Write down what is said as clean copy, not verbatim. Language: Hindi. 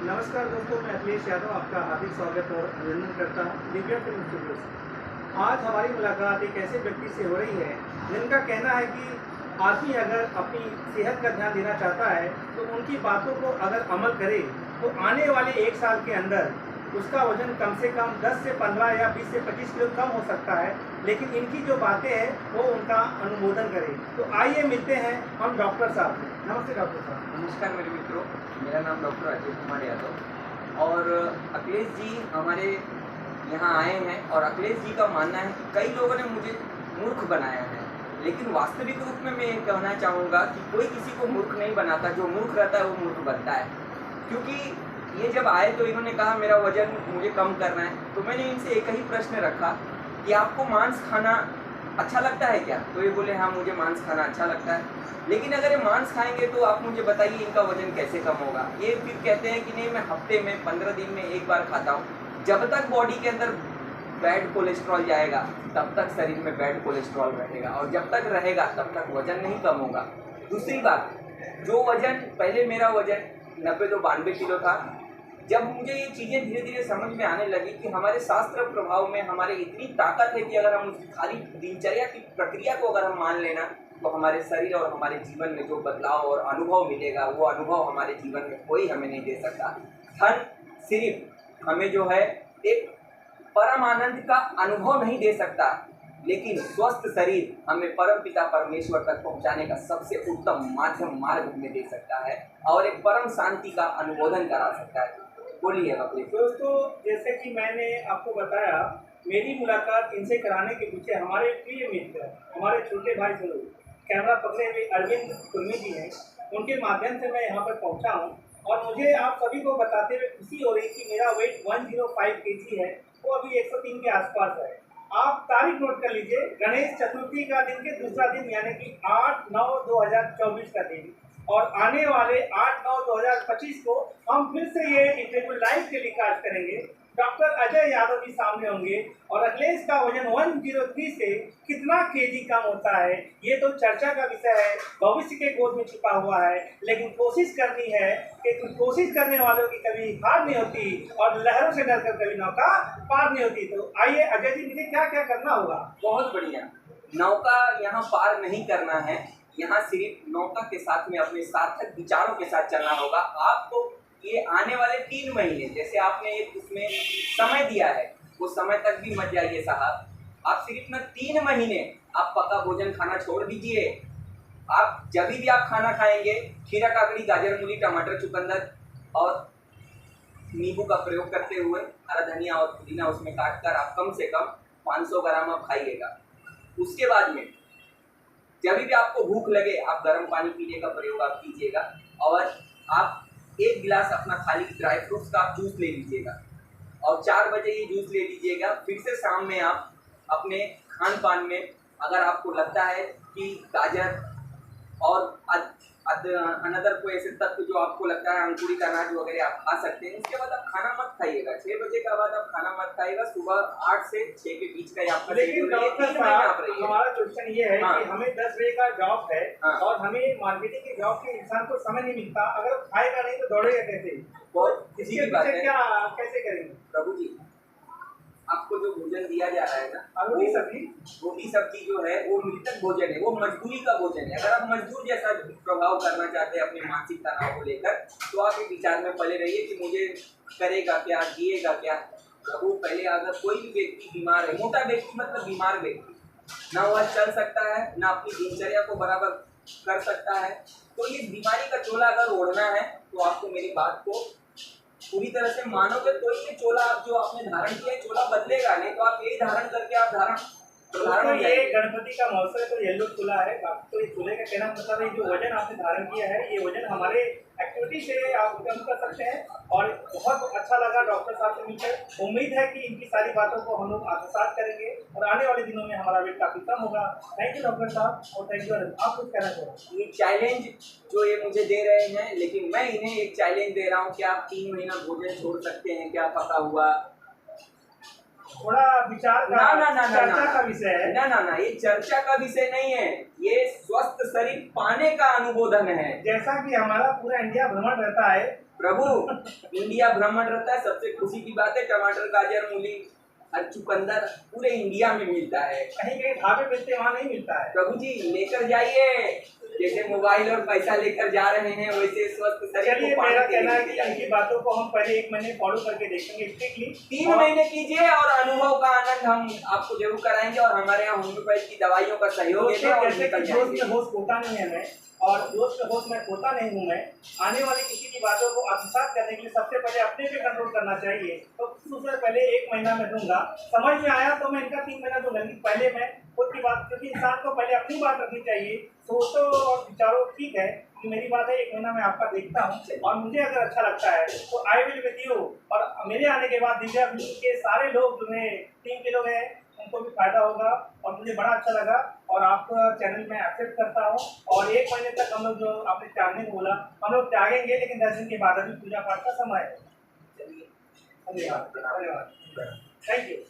नमस्कार दोस्तों, मैं अखिलेश यादव आपका हार्दिक स्वागत और अभिनंदन करता हूँ दिव्या फिल्म स्टूडियो से। आज हमारी मुलाकात एक ऐसे व्यक्ति से हो रही है जिनका कहना है कि आदमी अगर अपनी सेहत का ध्यान देना चाहता है तो उनकी बातों को अगर अमल करे तो आने वाले 1 साल के अंदर उसका वजन कम से कम 10 से 15 या 20 से 25 किलो कम हो सकता है। लेकिन इनकी जो बातें हैं वो उनका अनुमोदन करें। तो आइए मिलते हैं हम डॉक्टर साहब से। नमस्ते डॉक्टर साहब। नमस्कार मेरे मित्रों, मेरा नाम डॉक्टर अजय कुमार यादव और अखिलेश जी हमारे यहाँ आए हैं। और अखिलेश जी का मानना है कि कई लोगों ने मुझे मूर्ख बनाया है, लेकिन वास्तविक रूप में मैं ये कहना चाहूँगा कि कोई किसी को मूर्ख नहीं बनाता। जो मूर्ख रहता है वो मूर्ख बनता है। क्योंकि ये जब आए तो इन्होंने कहा मेरा वजन मुझे कम करना है, तो मैंने इनसे एक ही प्रश्न रखा कि आपको मांस खाना अच्छा लगता है क्या? तो ये बोले हाँ मुझे मांस खाना अच्छा लगता है। लेकिन अगर ये मांस खाएंगे तो आप मुझे बताइए इनका वजन कैसे कम होगा? ये फिर कहते हैं कि नहीं मैं हफ्ते में 15 दिन में एक बार खाता हूँ। जब तक बॉडी के अंदर बैड कोलेस्ट्रॉल जाएगा तब तक शरीर में बैड कोलेस्ट्रॉल रहेगा, और जब तक रहेगा तब तक वजन नहीं कम होगा। दूसरी बात, जो वजन पहले मेरा वजन 90 तो 92 किलो था, जब मुझे ये चीज़ें धीरे धीरे समझ में आने लगी कि हमारे शास्त्र प्रभाव में हमारे इतनी ताकत है कि अगर हम उसकी खाली दिनचर्या की प्रक्रिया को अगर हम मान लेना तो हमारे शरीर और हमारे जीवन में जो बदलाव और अनुभव मिलेगा वो अनुभव हमारे जीवन में कोई हमें नहीं दे सकता। धन सिर्फ हमें जो है एक परम आनंद का अनुभव नहीं दे सकता, लेकिन स्वस्थ शरीर हमें परम पिता परमेश्वर तक पहुंचाने का सबसे उत्तम माध्यम मार्ग हमें दे सकता है और एक परम शांति का अनुमोदन करा सकता है। बोलिए अपने दोस्तों, जैसे कि मैंने आपको बताया, मेरी मुलाकात इनसे कराने के पीछे हमारे प्रिय मित्र, हमारे छोटे भाई स्वरूप कैमरा पकड़े हुए अरविंद कुर्मी जी हैं। उनके माध्यम से मैं यहाँ पर पहुँचा हूँ और मुझे आप सभी को बताते हुए खुशी हो रही कि मेरा वेट 105 kg है, वो अभी 103 के आसपास है। आप तारीख नोट कर लीजिए, गणेश चतुर्थी का दिन के दूसरा दिन यानी कि 8/9/2024 का दिन, और आने वाले 8/9/2025 को हम फिर से ये इंटरव्यू लाइव टेलीकास्ट करेंगे। डॉक्टर अजय यादव जी सामने होंगे और अखिलेश का वजन 103 से कितना केजी कम होता है ये तो चर्चा का विषय है, भविष्य के गोद में छिपा हुआ है। लेकिन कोशिश करनी है कि कोशिश करने वालों की कभी हार नहीं होती और लहरों से डरकर कभी नौका पार नहीं होती। तो आइए अजय जी, मुझे क्या क्या करना होगा? बहुत बढ़िया। नौका यहाँ पार नहीं करना है, यहाँ सिर्फ नौका के साथ में अपने सार्थक विचारों के साथ चलना होगा। आपको ये आने वाले 3 महीने, जैसे आपने एक उसमें समय दिया है, वो समय तक भी मत जाइए साहब। आप सिर्फ ना 3 महीने आप पका भोजन खाना छोड़ दीजिए। आप जब भी आप खाना खाएंगे खीरा, काकड़ी, गाजर, मूली, टमाटर, चुकंदर और नींबू का प्रयोग करते हुए हरा धनिया और पुदीना उसमें काटकर आप कम से कम 500 ग्राम आप खाइएगा। उसके बाद में जब भी आपको भूख लगे आप गर्म पानी पीने का प्रयोग आप कीजिएगा और आप 1 गिलास अपना खाली ड्राई फ्रूट्स का आप जूस ले लीजिएगा और 4 बजे ये जूस ले लीजिएगा। फिर से शाम में आप अपने खान पान में अगर आपको लगता है कि गाजर और अनदर कोई ऐसे तत्व जो आपको लगता है अंकुरित अनाज वगैरह आप खा सकते हैं। उसके बाद आप खाना मत खाइएगा, 6 बजे के बाद आप खाना मत खाइएगा। सुबह 8 से 6 के बीच का आपका लेकिन डॉक्टर साहब, हमारा क्वेश्चन ये है कि हमें 10 बजे का जॉब है और हमें मार्केटिंग के जॉब के इंसान को समय नहीं मिलता। अगर खाएगा नहीं तो दौड़ेगा कैसे? बहुत इसके पीछे क्या कैसे करेंगे? प्रभु जी, आपको जो भोजन दिया जा रहा है ना, रोटी सब्जी जो है वो मृतक भोजन है, वो मजदूरी का भोजन है। अगर आप मजदूर जैसा प्रभाव करना चाहते हैं अपने मानसिक तनाव को लेकर तो आप एक विचार में पले रहिए कि मुझे करेगा क्या, जिएगा क्या। प्रभु, पहले अगर कोई भी व्यक्ति बीमार है, मोटा व्यक्ति मतलब बीमार व्यक्ति, ना वह चल सकता है ना अपनी दिनचर्या को बराबर कर सकता है, तो इस बीमारी का चोला अगर ओढ़ना है तो आपको मेरी बात को पूरी तरह से मानोगे तो ये चोला आप जो आपने धारण किया है चोला बदलेगा नहीं, तो आप यही धारण करके आप तो ये गणपति का महोत्सव है तो येलो चूल्हा है। बाकी तो ये चूल्हे का कहना मतलब है जो वजन आपने धारण किया है ये वजन हमारे एक्टिविटी से आप कम कर सकते हैं। और बहुत अच्छा लगा डॉक्टर साहब से मिलकर। उम्मीद है कि इनकी सारी बातों को हम लोग आत्मसात करेंगे और आने वाले दिनों में हमारा वेट काफी कम होगा। थैंक यू डॉक्टर साहब और थैंक यू। आप कुछ कहना चाहें? ये चैलेंज जो ये मुझे दे रहे हैं, लेकिन मैं इन्हें एक चैलेंज दे रहा हूँ कि आप 3 महीना भोजन छोड़ सकते हैं क्या? पका हुआ थोड़ा विचार का, चर्चा का विषय है। ना, ये चर्चा का विषय नहीं है, ये स्वस्थ शरीर पाने का अनुमोदन है। जैसा कि हमारा पूरा इंडिया भ्रमण रहता है प्रभु, इंडिया भ्रमण रहता है, सबसे खुशी की बात है टमाटर, गाजर, मूली और चुकंदर पूरे इंडिया में मिलता है। कहीं कहीं ढाबे मिलते, वहाँ नहीं मिलता है। प्रभु जी लेकर जाइए, जैसे मोबाइल और पैसा लेकर जा रहे हैं वैसे स्वस्थ शरीर चलिए, को पाने मेरा के लिए कहना है लेके कि जाइए। इनकी बातों को हम पहले 1 महीने फॉलो करके देखेंगे स्ट्रिक्टली। 3 महीने कीजिए और अनुभव का आनंद हम आपको जरूर कराएंगे और हमारे यहाँ होम्योपैथ की दवाइयों का सहयोग देंगे और जैसे निकल कि दोस्त में जाएंगे। होश होता नहीं है मैं, और दोस्त में होश मैं होता नहीं हूँ मैं। आने वाली किसी की बातों को आत्मसात करने के लिए सबसे पहले अपने पे कंट्रोल करना चाहिए। तो उससे पहले 1 महीना मैं दूंगा, समझ में आया तो मैं इनका 3 महीना दूंगा, लेकिन पहले मैं खुद की बात, क्योंकि इंसान को पहले अपनी बात रखनी चाहिए। सोचो और विचारो, ठीक है कि मेरी बात है, 1 महीना मैं आपका देखता हूँ और मुझे अगर अच्छा लगता है तो आई विल विद यू। और मेरे आने के बाद दिव्या के सारे लोग जो है टीम के लोग हैं उनको भी फायदा होगा और मुझे बड़ा अच्छा लगा। और आपका चैनल में एक्सेप्ट करता हूँ और 1 महीने तक हम लोग जो आपने त्यागने को बोला हम लोग त्यागेंगे, लेकिन 10 दिन के बाद अभी पूजा पाठ का समय है। चलिए, धन्यवाद, थैंक यू।